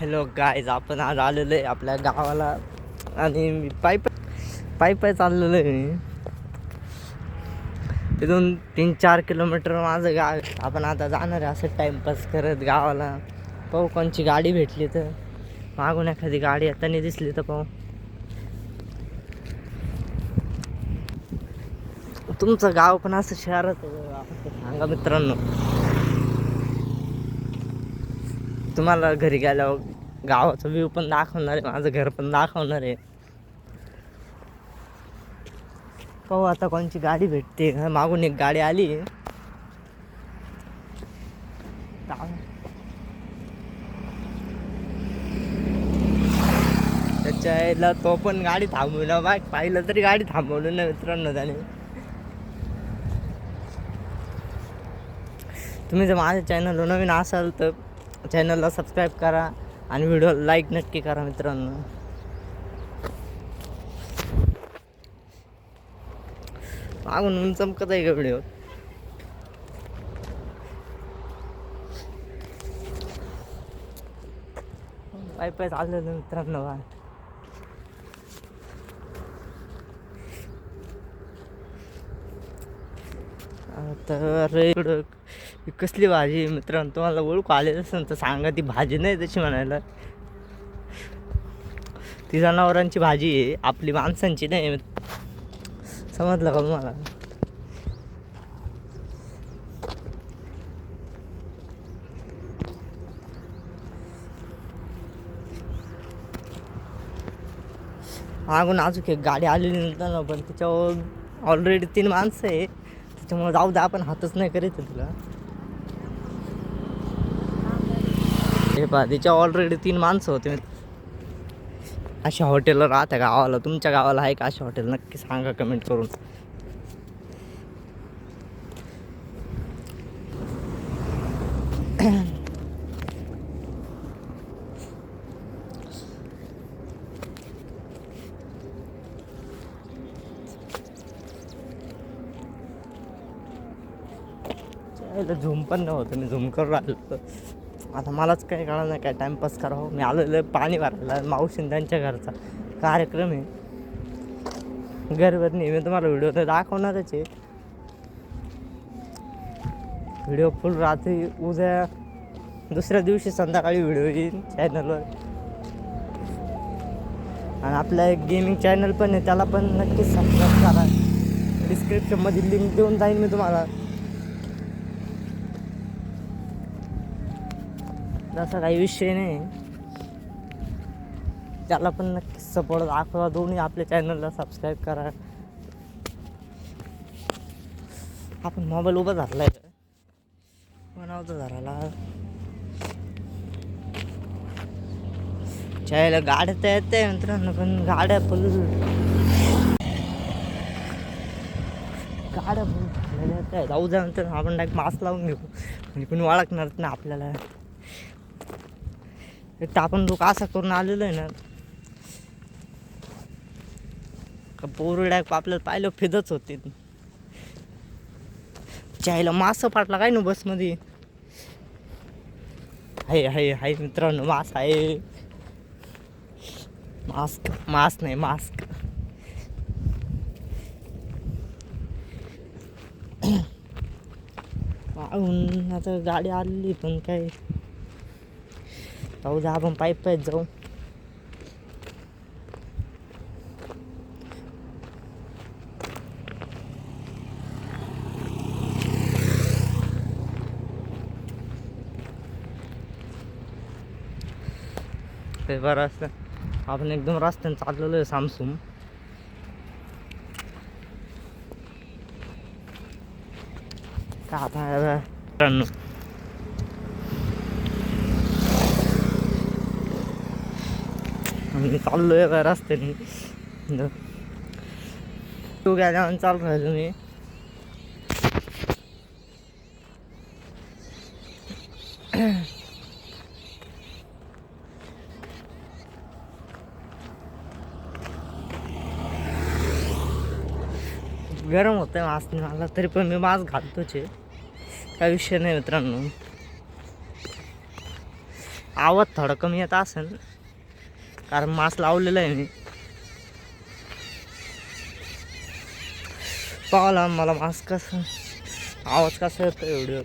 Hello guys, आपण आज आलेलो आहे आपल्या गावाला आणि पायी चाललेलो आहे मी. तिथून 3-4 किलोमीटर माझं गाव. आपण आता जाणार आहे असं टाईमपास करत गावाला. पाहू कोणची गाडी भेटली तर, मागून एखादी गाडी येताना दिसली तर पाहू. तुमचं गाव पण असं शहरात सांगा मित्रांनो. तुम्हाला घरी गेल्यावर गावाचा व्ह्यू पण दाखवणार आहे, माझं घर पण दाखवणार आहे. पाहू आता कोणची गाडी भेटते. मागून एक गाडी आली. त्याच्या तो पण गाडी थांबवला, बाईक पाहिलं तरी गाडी थांबवलं नाही मित्रांनो त्याने. तुम्ही जर माझ्या चॅनलवर नवीन असाल तर चॅनलला सबस्क्राईब करा आणि व्हिडिओ लाईक नक्की करा मित्रांनो. मागून चमकत आहे का व्हिडिओ? पाय चाललेलं मित्रांनो. तर इकडं कसली भाजी मित्रांनो, तुम्हाला ओळखू आले असेल तर सांगा. ती भाजी नाही तशी म्हणायला, ती जनावरांची भाजी आहे, आपली माणसांची नाही. समजलं का तुम्हाला? मागून अजून एक गाडी आलेली नंतर ना, पण त्याच्यावर ऑलरेडी 3 माणसं आहे. त्याच्यामुळे जाऊ द्या, आपण हातच नाही करीत तुला. हे पहा, तिच्या ऑलरेडी 3 माणसं होते. अशा हॉटेलला राहत्या गावाला? तुमच्या गावाला आहे का अशा हॉटेल? नक्की सांगा कमेंट करून. झूम पण नव्हतं, मी झूम करून राहिलो. आता मलाच काही कळलं नाही काय टाईमपास करावं. मी आलेलं पाणी भरायला, मावशीन त्यांच्या घरचा कार्यक्रम आहे. घरवर नाही, मी तुम्हाला व्हिडिओ तर दाखवणारच आहे. व्हिडिओ फुल रात्री, उद्या दुसऱ्या दिवशी संध्याकाळी व्हिडिओ येईल चॅनलवर. आणि आपला एक गेमिंग चॅनल पण आहे, त्याला पण नक्कीच सबस्क्राईब करा. डिस्क्रिप्शनमध्ये लिंक देऊन जाईन मी तुम्हाला. तसा काही विषय नाही, त्याला पण नक्कीच सपोर्ट दाखवा. दोन्ही आपल्या चॅनलला सबस्क्राईब करा. आपण मोबाईल उभा धरलाय बनवतो धरायला. चायला गाड्या तर येते मित्रांनो, पण गाड्या फुल येत आहे. जाऊ द्या नंतर आपण डायरेक्ट मास्क लावून घेऊ, म्हणजे कोणी ओळखणारच नाही आपल्याला. एक तर आपण लोक असं करून आलेलो आहे ना, का पोरं डायरेक्ट आपल्याला पाहिलं फिदच होते. चायला मास्क पाटला काय ना बसमध्ये. हाय मित्रांनो, मास्क आहे. मास्क नाही, मास्क. आता गाडी आलेली, पण काय जाऊ द्या, आपण पाईप जाऊ. ते बरं असतं. आपण एकदम रस्त्याने चाललेलो आहे सामसूम. का आता मी चाललोय का रस्त्याने, तू गेल्यावर चालू राहिलो मी. गरम होतंय मास्क मला, तरी पण मी मास्क घालतोच आहे, काय विषय नाही मित्रांनो. आवाज थोडा कमी येत असेल कारण मास्क लावलेला आहे मी. पाहला मला मास्क कसं आवाज कसा येतो एवढं.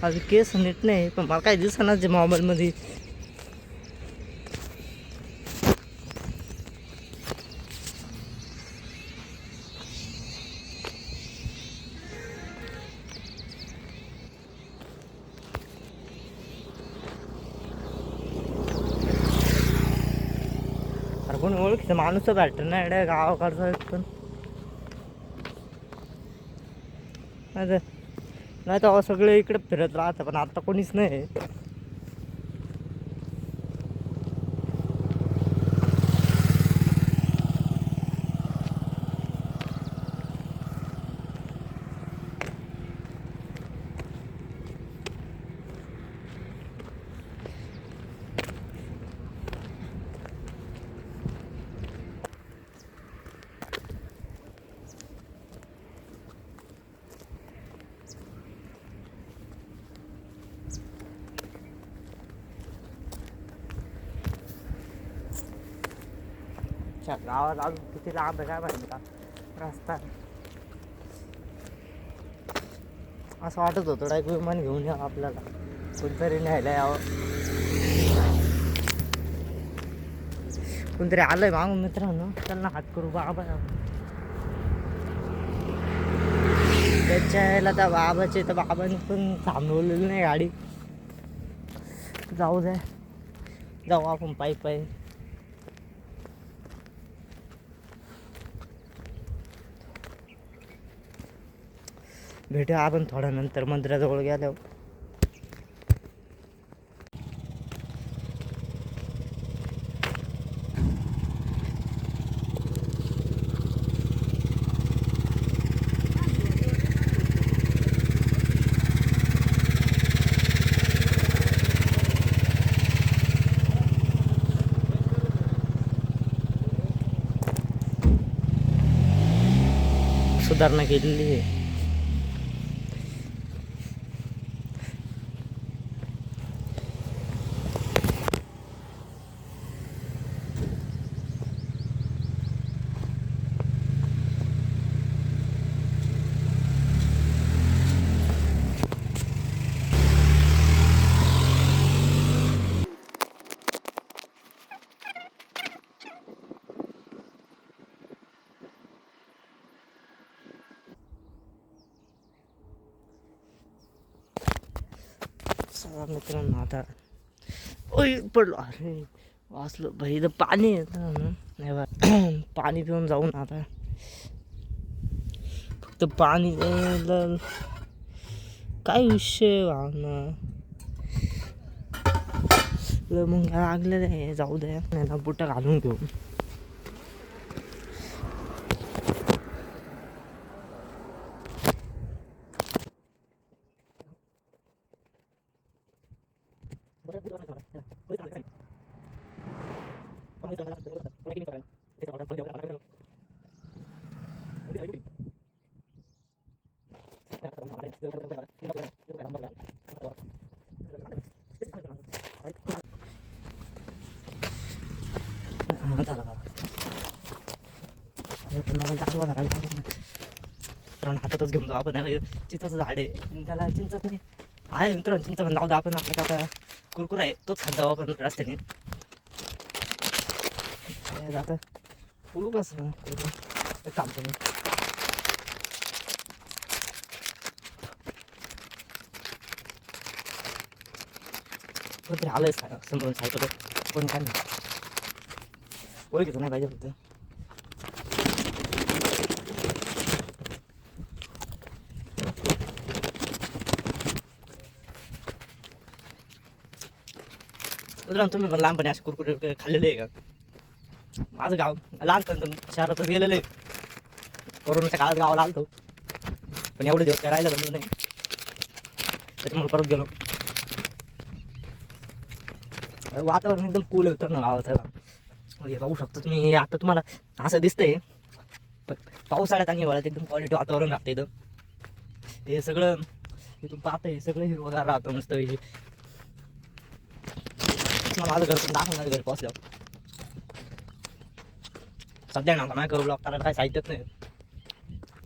माझे केस नीट नाही पण मला काही दिसणार जे मोबाईलमध्ये. अरे कोणी ओळखीचं माणूस भेटत नाही एवढ्या गावाकडचा पण. नाही तर सगळे इकडे फिरत राहतं पण आता कोणीच नाही. गावात अजून किती लांब आहे काय माहिती का रस्ता. असं वाटत होतं डायरेक्ट विमान घेऊन यावं आपल्याला कोणतरी न्यायला यावं. कोणतरी आलंय मागून मित्रांनो त्यांना हात करू बाबा. त्याच्या यायला त्या बाबाचे तर बाबांनी पण थांबवलेली नाही गाडी. जाऊ द्या जाऊ आपण पायी पायी. भेटूया आपण थोड्या नंतर मंदिराजवळ गेल्यावर. सुधारणा केलेली आहे. मित्रांनो आता ओय पडलो. अरे वाचलो भाई. इथं पाणी येतं ना नाही बा. पाणी पिऊन जाऊन आता फक्त पाणी काय विषय वाहनं मग लागलेलं आहे. जाऊ द्या नाही ना बुटा घालून घेऊ. हातातच घेऊन जाऊ आपण. चिंचाचं झाड आहे त्याला चिंचच नाही आहे मित्रांनो. चिंच लावतो आपण. आपल्या आता कुरकुरा आहे तोच खात जाऊ आपण रस्त्याने. आता फुलू कसं काम तुम्ही कोणतरी आलंय समोरून सायकल. कोण काय नाही ओळखीचं नाही पाहिजे फक्त. तुम्ही पण लहानपणी असे कुरकुरे खाल्लेले आहे का? माझं गाव लहानपण शहरातच गेलेलं आहे. कोरोनाच्या काळात गावाला आलतो पण एवढे दिवस काय राहिलं जमलं नाही त्याच्यामुळे परत गेलो. वातावरण एकदम कूल होतं ना गावाचं. पाहू शकतो तुम्ही. आता तुम्हाला असं दिसतंय पण पावसाळ्यात आणि हिवाळ्यात एकदम क्वालिटी वातावरण राहतं इथं. हे सगळं तिथून पाहतंय सगळं हिरवगार राहतं मस्त पैकी. माझं घर पण दाखवणार घरी पोहोचल्यावर. सध्या ना आता माझ्या ब्लॉग करायला काय साहित्यच नाही,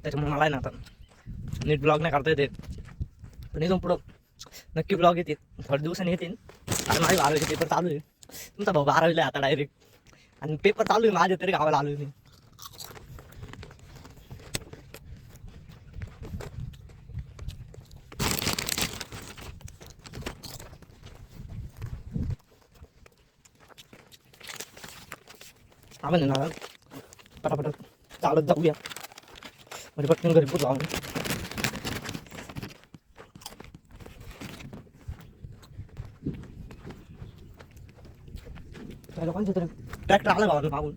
त्याच्यामुळे मला आहे ना आता नीट ब्लॉग नाही करता येते. पण इथून पुढं नक्की ब्लॉग येतील, थोड्या दिवसांनी येतील. आणि माझी 12वीचे पेपर चालू आहे. तुमचा भाऊ 12वीला आता डायरेक्ट, आणि पेपर चालू आहे माझ्या तरी गावाला आलो मी. आपण ना पटापट चालत जाऊया, म्हणजे पटकन घरी पोचू आम्ही. कोणतं तरी ट्रॅक्टर आला भावा मागून,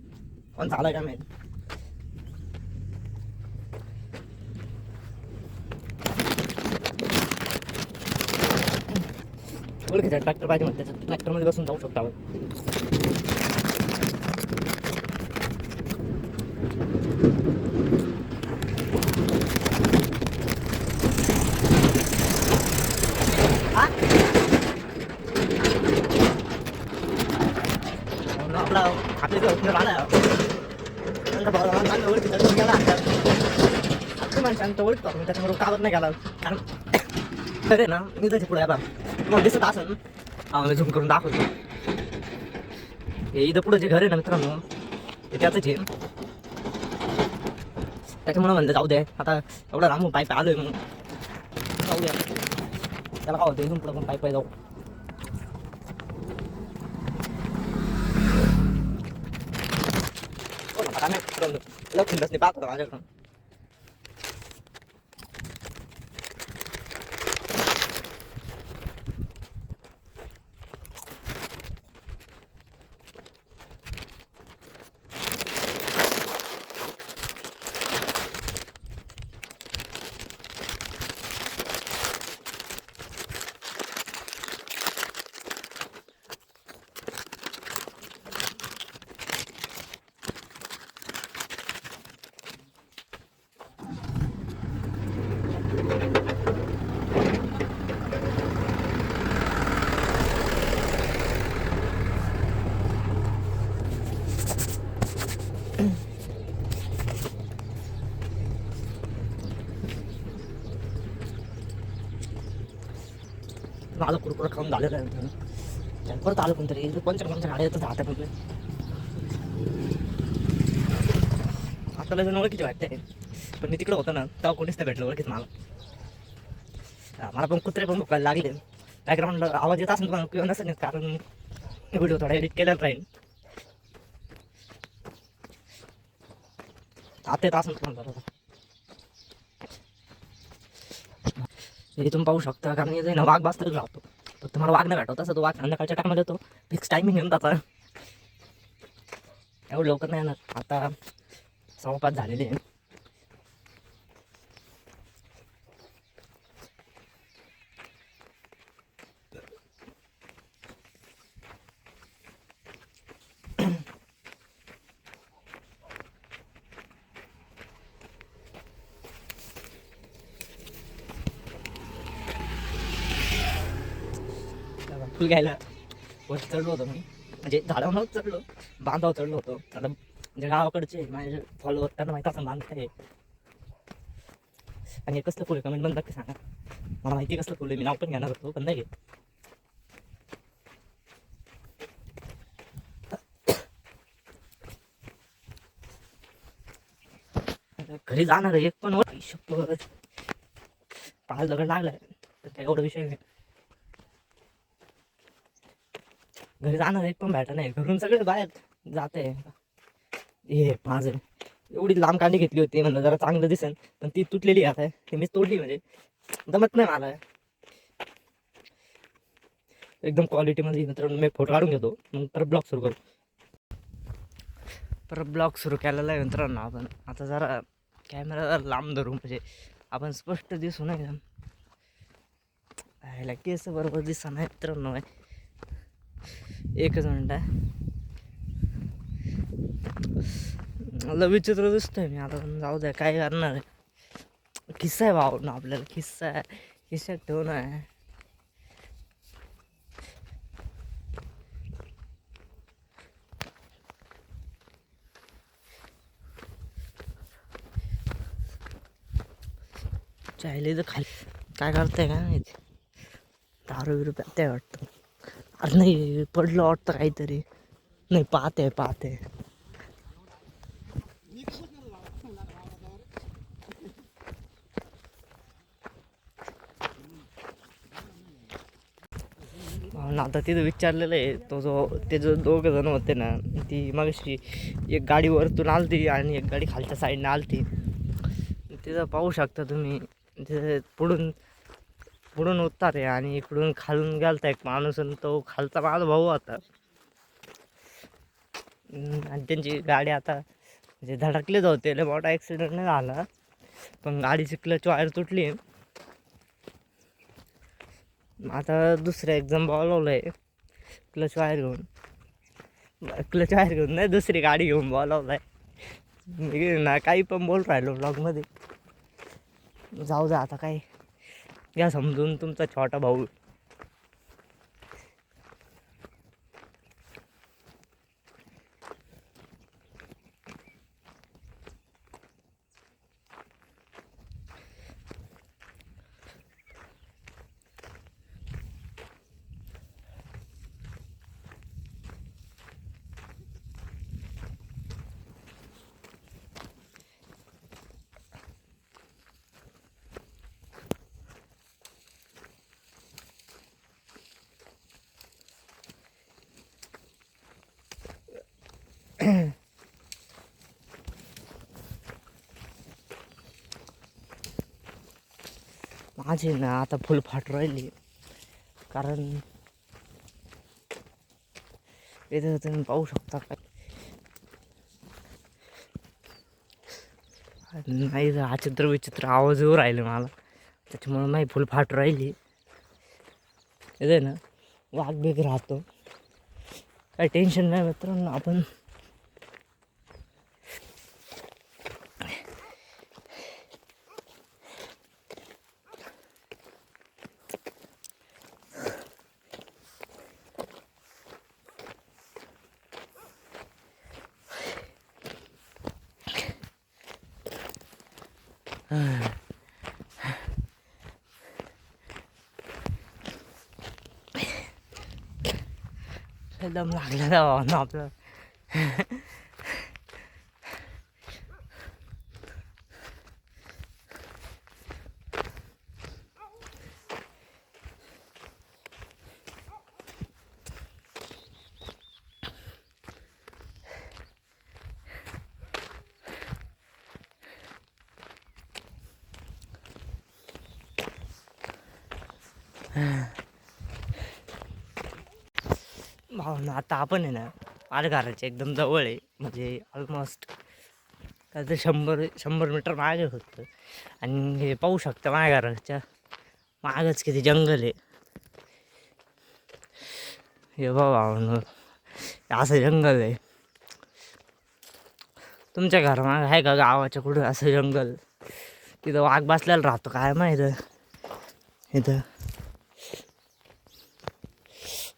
कोणता आलाय काय माहिती. ओळखीचा ट्रॅक्टर पाहिजे म्हणते, त्याच्या ट्रॅक्टरमध्ये बसून जाऊ शकतो आपण. आपला आपल्या घर आला ओळखीचा गेला आपल्या माणसांचं ओळखतो आपण, त्याच्याबरोबर कावत नाही गेला. कारण अरे ना मी त्याच्या पुढे आता तुम्हाला दिसत असेल, मी झूम करून दाखवतो. हे इथं पुढं जे घर आहे ना मित्रांनो, ते त्याचंच आहे. त्याच्यामुळे म्हणलं जाऊ दे, आता एवढा लांबून पाईप आलोय म्हणून जाऊ द्या. त्याला काय होतं इथून पुढं पण पाईप जाऊ. लक्ष्मी बसने पाहत होता माझ्याकडून. माझं कुरकुर खाऊन झालेलं आहे. परत आलं कोणतरी, कोणच्या गाड्या येतं राहतात म्हणजे आपल्याला जण ओळखीची वाटते. पण मी तिकडं होतं ना तेव्हा कोणीच नाही भेटलं ओळखीत मला. मला पण कुत्रे पण भुकायला लागले. बॅकग्राऊंडला आवाज येत असेल तुम्हाला किंवा नसेल, कारण व्हिडिओ थोडा एडिट केलेला राहील. आता येत असेल तुम्हाला. इथून पाहू शकता, कारण इथे ना वाघ बसतच राहतो. तर तुम्हाला वाघ नाही भेटतो, तसं तो वाघ संध्याकाळच्या टायमाला येतो. फिक्स टायमिंग घेऊन त्याचा एवढं लवकर नाही येणार. आता 5:15 झालेले आहे. फुल घ्यायला वरती चढलो होतो मी, म्हणजे झाडावर चढलो, बांधावर चढलो होतो. आता म्हणजे गावाकडचे माझे फॉलोअर त्यांना माहिती असं बांध काय. आणि कसलं फुल कमेंट बंद नक्की सांगा, मला माहिती कसलं फुल आहे. मी नाव पण घेणार होतो पण नाही घेत. घरी जाणार एक पण पाय दगड लागलाय तर काय एवढा विषय नाही. घरी जाणार एक पण भेटा नाही, घरून सगळे बाहेर जाते. हे माझं एवढी लांब कांडी घेतली होती, म्हणलं जरा चांगलं दिसेल, पण ती तुटलेली आता ती मी तोडली. म्हणजे जमत नाही मला एकदम क्वालिटीमध्ये. मित्रांनो मी फोटो काढून घेतो, मग परत ब्लॉग सुरू करू. परत ब्लॉग सुरू केलेला आहे मित्रांनो आपण. आता जरा कॅमेरा लांब धरू, म्हणजे आपण स्पष्ट दिसू नये. ह्याला केस बरोबर दिसा नाही मित्रांनो. एकच मिनिट आहे, मला विचित्र दिसतोय मी आता. जाऊ द्या, काय करणार आहे. किस्सा आहे भाऊ ना आपल्याला, किस्सा आहे. खिशात ठेवून आहे. चायले तर खाली काय करताय का माहिती. दारू बिरू प्याते वाटतं. अरे नाही पडलं वाटतं काहीतरी. नाही पाहते. आता तिथं विचारलेलं आहे ते जो दोघं जण होते ना, ती मगाशी एक गाडी वरतून आलती आणि एक गाडी खालच्या साईडने आलती. तिथं पाहू शकता तुम्ही. तिथे पुढून उतारे आणि इकडून खालून गेलता एक माणूस आणि तो खालचा माझा भाऊ होता. आणि त्यांची गाडी आता म्हणजे धडकलेच होते. लय मोठा ॲक्सिडेंट नाही झाला, पण गाडीची क्लच वायर तुटली. आता दुसरं एक्झाम बोलावलं आहे क्लच वायर घेऊन नाही, दुसरी गाडी घेऊन बोलावलं आहे ना. काही पण बोल राहिलो ब्लॉगमध्ये. जाऊ द्या आता, काय घ्या समजून, तुमचा छोटा भाऊ. माझी ना आता फुल फाट राहिली, कारण इथं तुम्ही पाहू शकता काय नाही. अचित्र विचित्र आवाज येऊ राहिले मला, त्याच्यामुळे माझी फुल फाट राहिली. इथे ना वाघ बिग राहतो, काही टेन्शन नाही मित्रांनो. आपण दम लागलेला ना आपलं. भावना आता आपण आहे ना माझ्या घराच्या एकदम जवळ आहे, म्हणजे ऑलमोस्ट काय तर 100 मीटर मागे होतं. आणि हे पाहू शकता माझ्या घराच्या मागच किती जंगल आहे. हे भावना असं जंगल आहे. तुमच्या घरामागं आहे का गावाच्या कुठं असं जंगल? तिथं वाघ बसलेला राहतो काय माहीत इथं.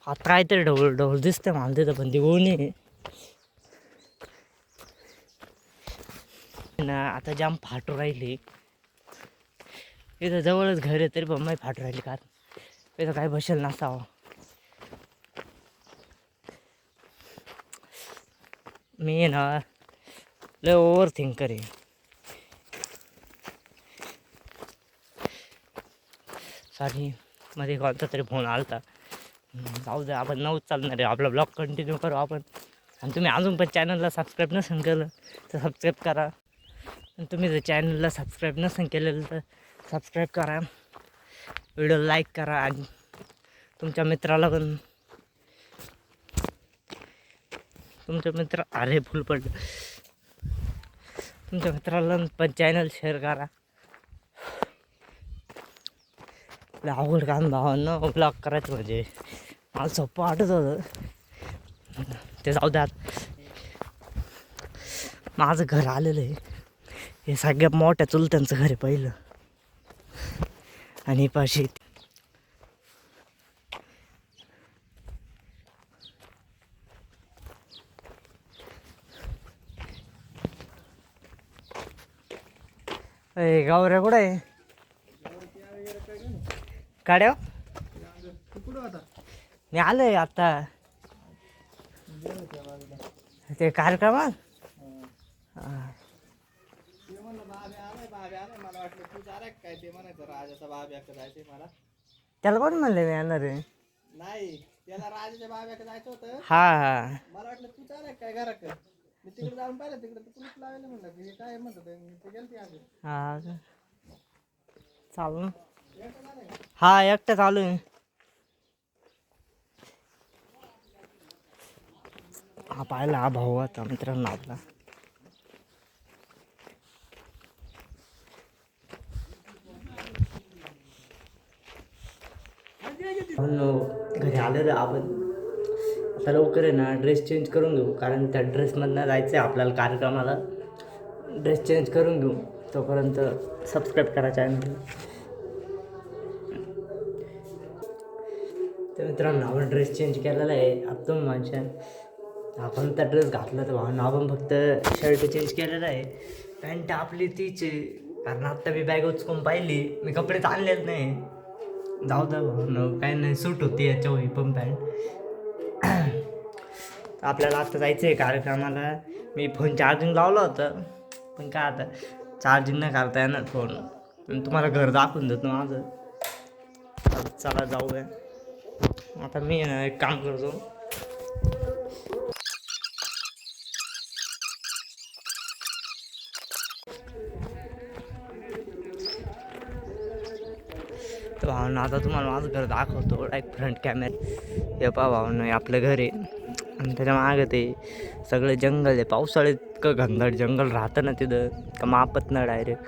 आता काहीतरी ढवळ दिसते मला तिथं, पण ती गोणी ना आता जाम फाटू राहिली. इथं जवळच घर आहे तरी पण माही फाटू राहिली, कारण इथं काही बसेल नसावं. मी ना लय ओव्हर थिंकर आहे. सॉरी, मध्ये कोणता तरी फोन आलता. जाऊ द्या, आपण नऊच चालणार आहे. आपला ब्लॉग कंटिन्यू करू आपण. आणि तुम्ही अजून पण चॅनलला सबस्क्राईब नसेल केलं तर सबस्क्राईब करा. आणि तुम्ही जर चॅनलला सबस्क्राईब नसेल केलेलं तर सबस्क्राईब करा, व्हिडिओ लाईक करा. आणि तुमच्या मित्राला पण अरे फुल पडलं. तुमच्या मित्राला पण चॅनल शेअर करा. अवघड काम भावांना ब्लॉग करायचं म्हणजे मला सोपं वाटत होतं, ते जाऊ द्यात. माझं घर आलेलं आहे, हे सगळ्यात मोठ्या चुलत्यांचं घर आहे पहिलं. आणि पाशी गावऱ्या कुठं आहे काड्या मी आलोय आता ते कार्यक्रमात त्याला कोण म्हणले मी येणार आहे नाही त्याला राजाच्या बाब्याकडे जायचं होतं. हा हा मला वाटलं तू चालय काय घराक मी तिकडे जाऊन पाहिलं तिकडे कुलूप लावायला म्हणलं की हे काय म्हणत होते ते गेलती अजून हा चालू हा एकटं चालू आहे हा पाहिला हा भाऊ आता मित्रांनो आपला घरी आलेलं आपण आता लवकर आहे ना ड्रेस चेंज करून घेऊ कारण त्या ड्रेसमधनं जायचं आहे आपल्याला कार्यक्रमाला ड्रेस चेंज करून घेऊ तोपर्यंत सबस्क्राईब करा चॅनल तर मित्रांनो आपण ड्रेस चेंज केलेला आहे आता माझ्या आपण त्या ड्रेस घातला तर भावना आपण फक्त शर्ट चेंज केलेला आहे पॅन्ट आपली तीच आहे कारण आत्ता मी बॅग उचकून पाहिली मी कपडे आणलेच नाही जाऊ द्या भाऊ काय नाही सूट होती याच्यावर पण पॅन्ट आपल्याला आता जायचं आहे कार्यक्रमाला मी फोन चार्जिंग लावला होतं पण काय आता चार्जिंग नाही करता येणार फोन पण तुम्हाला घर दाखवून देतो माझं चला जाऊया आता मी एक काम करतो तर भावना आता तुम्हाला माझं घर दाखवतो एक फ्रंट कॅमेरा हे पहा भावना आपलं घर आहे आणि त्याच्या मागं ते सगळे जंगल आहे पावसाळ्यात इतकं घनदाट जंगल राहतं ना तिथं का मापत ना डायरेक्ट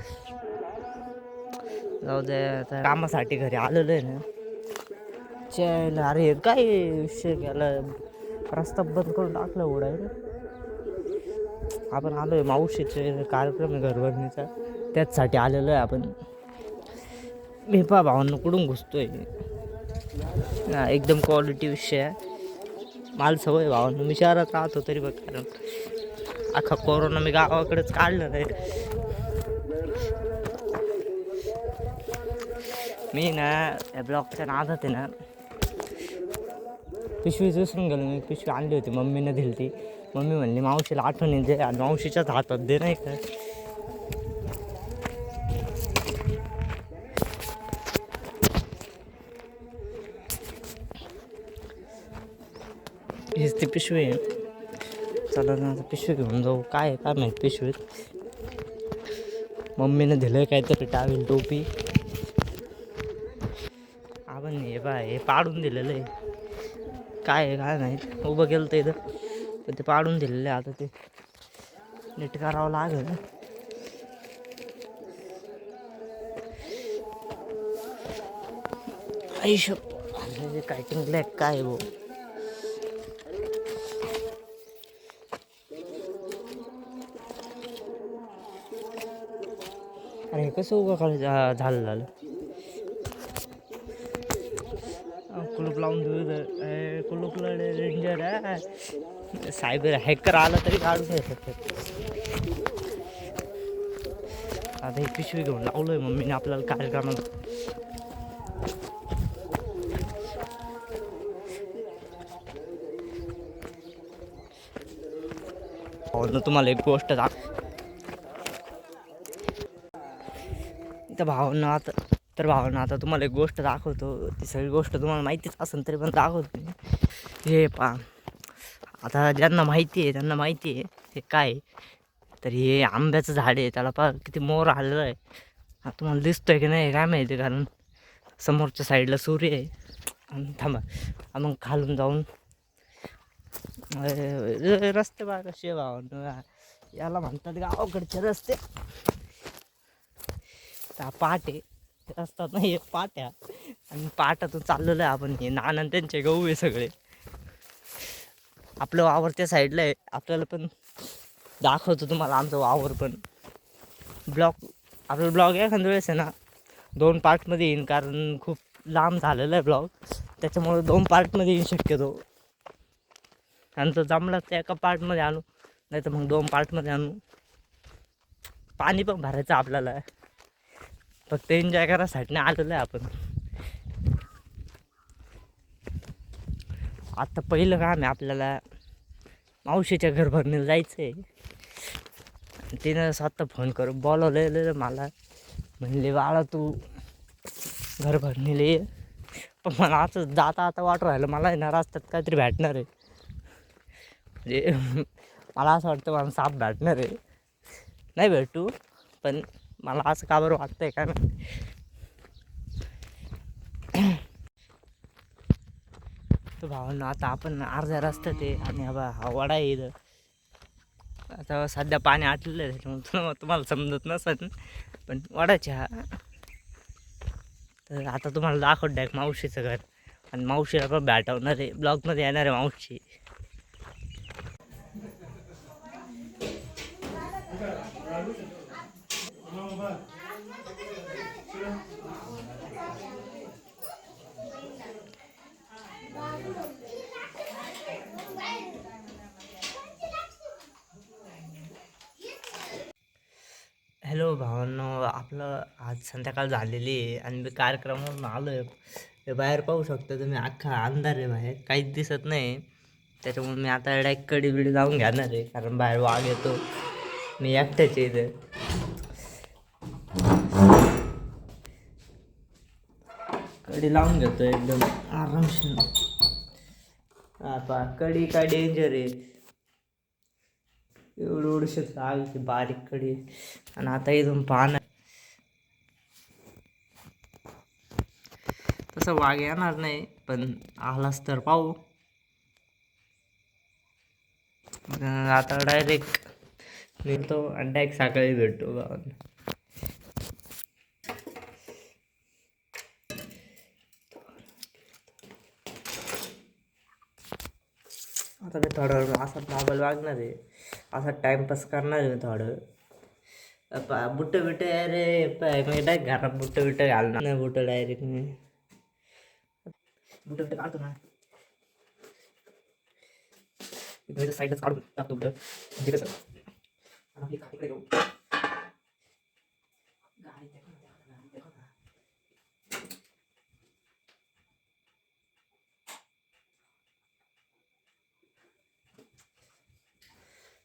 जाऊ दे आता कामासाठी घरी आलेलं आहे ना चल अरे काय विषय केला रस्ता बंद करून टाकला उडाय आपण आलो आहे मावशीचे कार्यक्रम आहे घरभरणीचा त्याचसाठी आलेलो आहे आपण मी पहा भावांना कुठून घुसतोय एकदम क्वालिटी विषय आहे मला सवय भावांना मी शहरात राहतो तरी बघ कारण अख्खा कोरोना मी गावाकडेच काढलं नाही मी ना या ब्लॉकच्या नादात आहे ना पिशवीच विसरून गेलो मी पिशवी आणली होती मम्मीने दिली ती मम्मी म्हणली मावशीला आठवण येते आणि मावशीच्याच हातात दे नाही का हीच ती पिशवी आहे चला ना आता पिशवी घेऊन जाऊ काय काय माहीत पिशवीत मम्मीनं दिलं काहीतरी टावेल टोपी आपण हे हे पाडून दिलेलं आहे काय माहीत उभं केलं तर इथं पण ते पाडून दिलेलं आहे आता ते नीट करावं लागेल आयुष्य काय टिंगलं काय भाऊ अरे कसं उभं झालं कुलूप लावून देऊ कुलूपला रेंजर आहे सायबर हॅकर आला तरी काढून घ्यायचं आता ही पिशवी घेऊन लावलो आहे मम्मीने आपल्याला कार्यक्रमात तुम्हाला एक गोष्ट भावना आता तुम्हाला एक गोष्ट दाखवतो ती सगळी गोष्ट तुम्हाला माहितीच असेल तरी पण दाखवतो हे पहा आता ज्यांना माहिती आहे त्यांना माहिती आहे हे काय तर हे आंब्याचं झाड आहे त्याला पहा किती मोर आलेलं आहे हा तुम्हाला दिसतोय की नाही काय माहिती कारण समोरच्या साईडला सूर्य आहे आणि थांबा मग खालून जाऊन रस्ते बघा कसे भावना याला म्हणतात गावाकडचे रस्ते पाटे असतात ना हे पाट्या आणि पाटातून चाललेलं आहे आपण हे नाना त्यांचे गहू आहे सगळे आपलं वावर त्या साईडला आहे आपल्याला पण दाखवतो तुम्हाला आमचं वावर पण आपलं ब्लॉग एखाद्या वेळेस आहे ना 2 पार्टमध्ये येईन, कारण खूप लांब झालेला आहे ब्लॉग, त्याच्यामुळे 2 पार्टमध्ये येईन शक्यतो. आणि तो जमला तर एका पार्टमध्ये आणू, नाही तर मग 2 पार्टमध्ये आणू. पाणी पण भरायचं आपल्याला, फक्त एन्जॉय करायसाठी नाही आलेलं आहे आपण. आता पहिलं काम आहे आपल्याला, मावशीच्या घर भरणीला जायचं आहे. तिनं स्वतः फोन करून बोलवलेलं मला, म्हणले बाळा तू घर भरणीला ये. पण मला असं जाता आता वाटू राहिलं मला आहे ना रस्त्यात काहीतरी भेटणार आहे. म्हणजे मला असं वाटतं मला साप भेटणार आहे. नाही भेटू, पण मला असं का बरं वाटतंय का नाही. तर भावांनो आता आपण अर्ध्या रस्त्यात आहे आणि हा वडा आहे इथं. आता सध्या पाणी आटलेलं आहे त्याच्यामुळे तुम्हाला समजत नसेल, पण वडाची हा. तर आता तुम्हाला दाखवत आहे मावशीचं घर, आणि मावशीला पण भेटवणार आहे, ब्लॉगमध्ये येणार आहे मावशी. हॅलो भावांनो, आपलं आज संध्याकाळ झालेली आहे आणि मी कार्यक्रमावरून आलो आहे. हे बाहेर पाहू शकता तुम्ही, अख्खा अंधार आहे बाहेर, काहीच दिसत नाही. त्याच्यामुळे मी आता डायरेक्ट कडी बिडी लावून घेणार आहे, कारण बाहेर वाघ येतो. मी एकट्याच इथे कडी लावून घेतो एकदम आरामशीर. आता कडी काय डेंजर आहे, एवढीशी आग ती बारीक कडी. आणि आता इथून पाहणं तसं वाघ येणार नाही, पण आलाच तर पाहू. आता डायरेक्ट निघतो आणि डायरेक्ट सकाळी भेटतो गावात. आता मी थोडं असा मोबाईल वागणार आहे, असा टाइमपास करणार आहे मी थोडं. बुट्ट बिट्ट रे मी डायरेक्ट घरात बुट्ट बिट्ट घालणार नाही, बुट्ट डायरेक्ट मी बुट्ट बिट्ट काढतो ना, साईडच काढून टाकतो बुट्ट. म्हणजे कसं आपली खाली घेऊ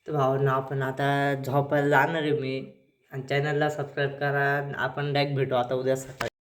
तर भावना आपण आता झोपायला जाणार आहे मी. आणि चॅनलला सबस्क्राईब करा. आपण डायरेक्ट भेटू आता उद्या सकाळी.